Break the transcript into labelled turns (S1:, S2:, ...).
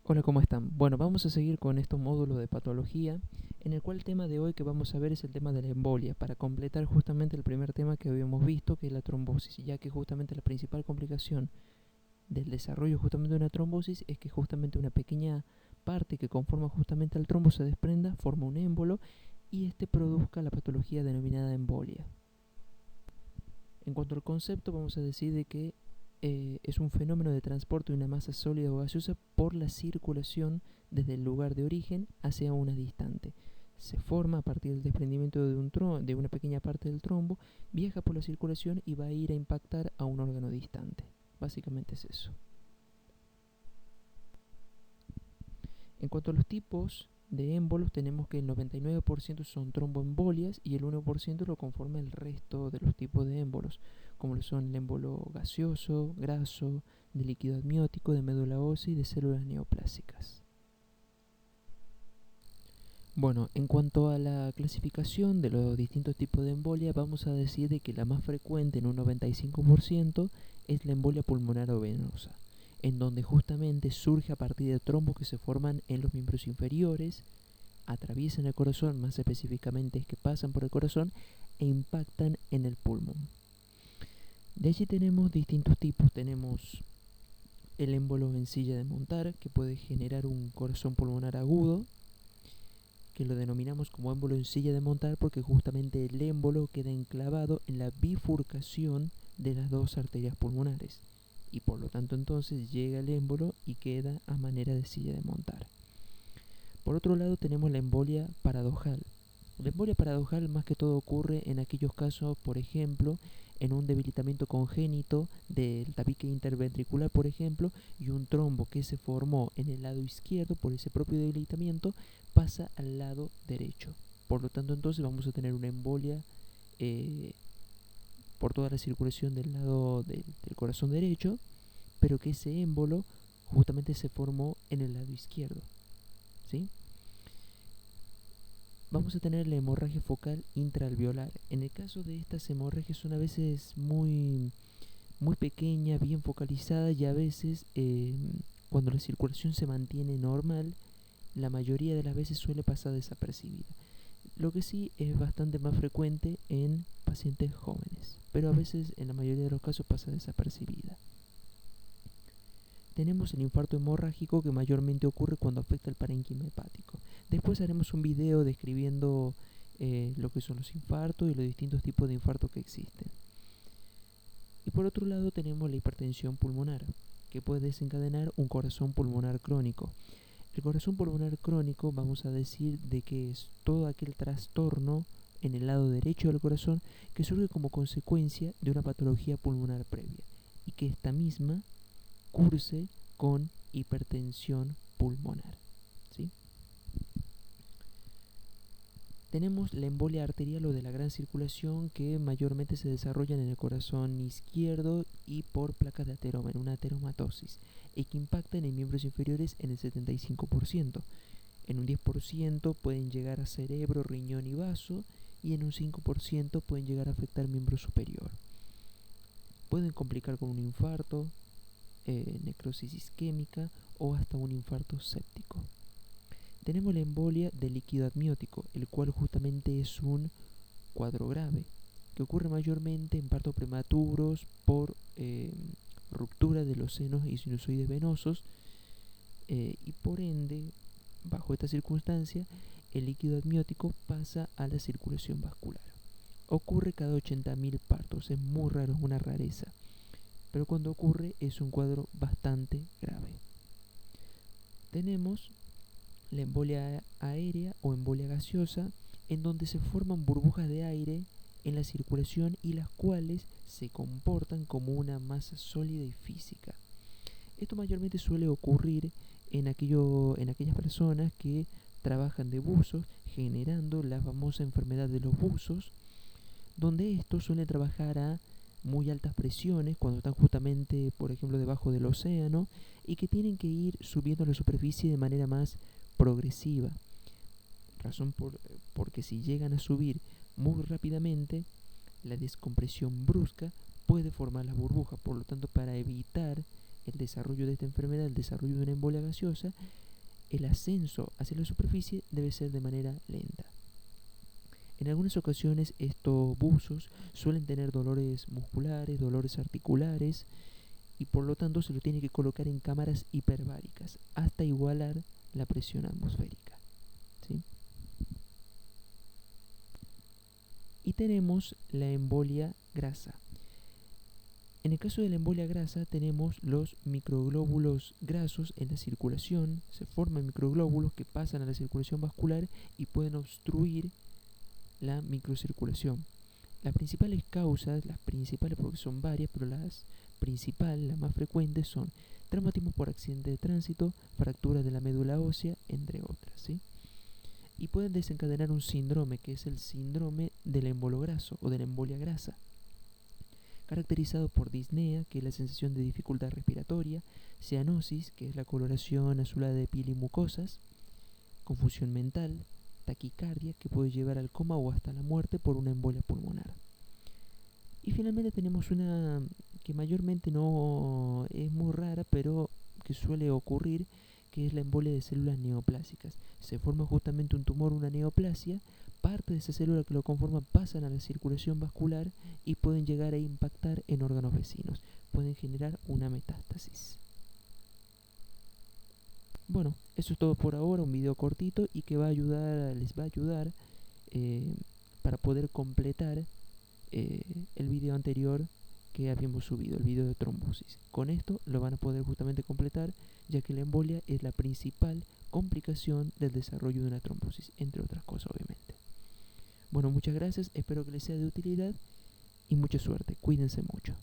S1: Hola, ¿cómo están? Bueno, vamos a seguir con estos módulos de patología, en el cual el tema de hoy que vamos a ver es el tema de la embolia, para completar justamente el primer tema que habíamos visto, que es la trombosis, ya que justamente la principal complicación del desarrollo justamente de una trombosis es que justamente una pequeña parte que conforma justamente al trombo se desprenda, forma un émbolo y este produzca la patología denominada embolia. En cuanto al concepto, vamos a decir de que es un fenómeno de transporte de una masa sólida o gaseosa por la circulación desde el lugar de origen hacia una distante. Se forma a partir del desprendimiento de una pequeña parte del trombo, viaja por la circulación y va a ir a impactar a un órgano distante. Básicamente es eso. En cuanto a los tipos de émbolos, tenemos que el 99% son tromboembolias y el 1% lo conforma el resto de los tipos de émbolos, como lo son el émbolo gaseoso, graso, de líquido amniótico, de médula ósea y de células neoplásicas. Bueno, en cuanto a la clasificación de los distintos tipos de embolia, vamos a decir de que la más frecuente en un 95% es la embolia pulmonar o venosa, en donde justamente surge a partir de trombos que se forman en los miembros inferiores, atraviesan el corazón, más específicamente es que pasan por el corazón e impactan en el pulmón. De allí tenemos distintos tipos. Tenemos el émbolo en silla de montar, que puede generar un corazón pulmonar agudo, que lo denominamos como émbolo en silla de montar porque justamente el émbolo queda enclavado en la bifurcación de las dos arterias pulmonares y por lo tanto entonces llega el émbolo y queda a manera de silla de montar. Por otro lado tenemos la embolia paradojal. La embolia paradojal más que todo ocurre en aquellos casos, por ejemplo, en un debilitamiento congénito del tabique interventricular, por ejemplo, y un trombo que se formó en el lado izquierdo por ese propio debilitamiento pasa al lado derecho. Por lo tanto, entonces vamos a tener una embolia por toda la circulación del lado del corazón derecho, pero que ese émbolo justamente se formó en el lado izquierdo, ¿sí? Vamos a tener la hemorragia focal intraalveolar. En el caso de estas hemorragias son a veces muy pequeña, bien focalizada y a veces cuando la circulación se mantiene normal, la mayoría de las veces suele pasar desapercibida. Lo que sí es bastante más frecuente en pacientes jóvenes, pero a veces en la mayoría de los casos pasa desapercibida. Tenemos el infarto hemorrágico que mayormente ocurre cuando afecta el parénquima hepático. Después haremos un video describiendo lo que son los infartos y los distintos tipos de infarto que existen. Y por otro lado tenemos la hipertensión pulmonar, que puede desencadenar un corazón pulmonar crónico. El corazón pulmonar crónico vamos a decir de que es todo aquel trastorno en el lado derecho del corazón que surge como consecuencia de una patología pulmonar previa y que esta misma curse con hipertensión pulmonar, ¿sí? Tenemos la embolia arterial o de la gran circulación que mayormente se desarrollan en el corazón izquierdo y por placas de aterómero, una ateromatosis, y que impactan en miembros inferiores en el 75%. En un 10% pueden llegar a cerebro, riñón y vaso, y en un 5% pueden llegar a afectar miembro superior. Pueden complicar con un infarto, necrosis isquémica o hasta un infarto séptico. Tenemos la embolia del líquido amniótico, el cual justamente es un cuadro grave, que ocurre mayormente en partos prematuros por ruptura de los senos y sinusoides venosos y por ende, bajo esta circunstancia, el líquido amniótico pasa a la circulación vascular. Ocurre cada 80.000 partos, es muy raro, es una rareza, pero cuando ocurre es un cuadro bastante grave. Tenemos la embolia aérea o embolia gaseosa, en donde se forman burbujas de aire en la circulación y las cuales se comportan como una masa sólida y física. Esto mayormente suele ocurrir en aquellas personas que trabajan de buzos, generando la famosa enfermedad de los buzos, donde estos suelen trabajar a muy altas presiones cuando están justamente, por ejemplo, debajo del océano y que tienen que ir subiendo a la superficie de manera más progresiva. Porque si llegan a subir muy rápidamente, la descompresión brusca puede formar las burbujas. Por lo tanto, para evitar el desarrollo de esta enfermedad, el desarrollo de una embolia gaseosa, el ascenso hacia la superficie debe ser de manera lenta. En algunas ocasiones estos buzos suelen tener dolores musculares, dolores articulares, y por lo tanto se lo tiene que colocar en cámaras hiperbáricas hasta igualar la presión atmosférica, ¿sí? Y tenemos la embolia grasa. En el caso de la embolia grasa tenemos los microglóbulos grasos en la circulación, se forman microglóbulos que pasan a la circulación vascular y pueden obstruir la microcirculación. Las principales causas, porque son varias, pero las más frecuentes son traumatismo por accidente de tránsito, fractura de la médula ósea, entre otras, ¿sí? Y pueden desencadenar un síndrome, que es el síndrome del embolo graso o de la embolia grasa, caracterizado por disnea, que es la sensación de dificultad respiratoria, cianosis, que es la coloración azulada de piel y mucosas, confusión mental, taquicardia, que puede llevar al coma o hasta la muerte por una embolia pulmonar. Y finalmente tenemos una que mayormente no es muy rara, pero que suele ocurrir, que es la embolia de células neoplásicas. Se forma justamente un tumor, una neoplasia, parte de esa célula que lo conforma pasan a la circulación vascular y pueden llegar a impactar en órganos vecinos. Pueden generar una metástasis. Bueno, eso es todo por ahora, un video cortito y que les va a ayudar para poder completar el video anterior que habíamos subido, el video de trombosis. Con esto lo van a poder justamente completar, ya que la embolia es la principal complicación del desarrollo de una trombosis, entre otras cosas, obviamente. Bueno, muchas gracias, espero que les sea de utilidad y mucha suerte. Cuídense mucho.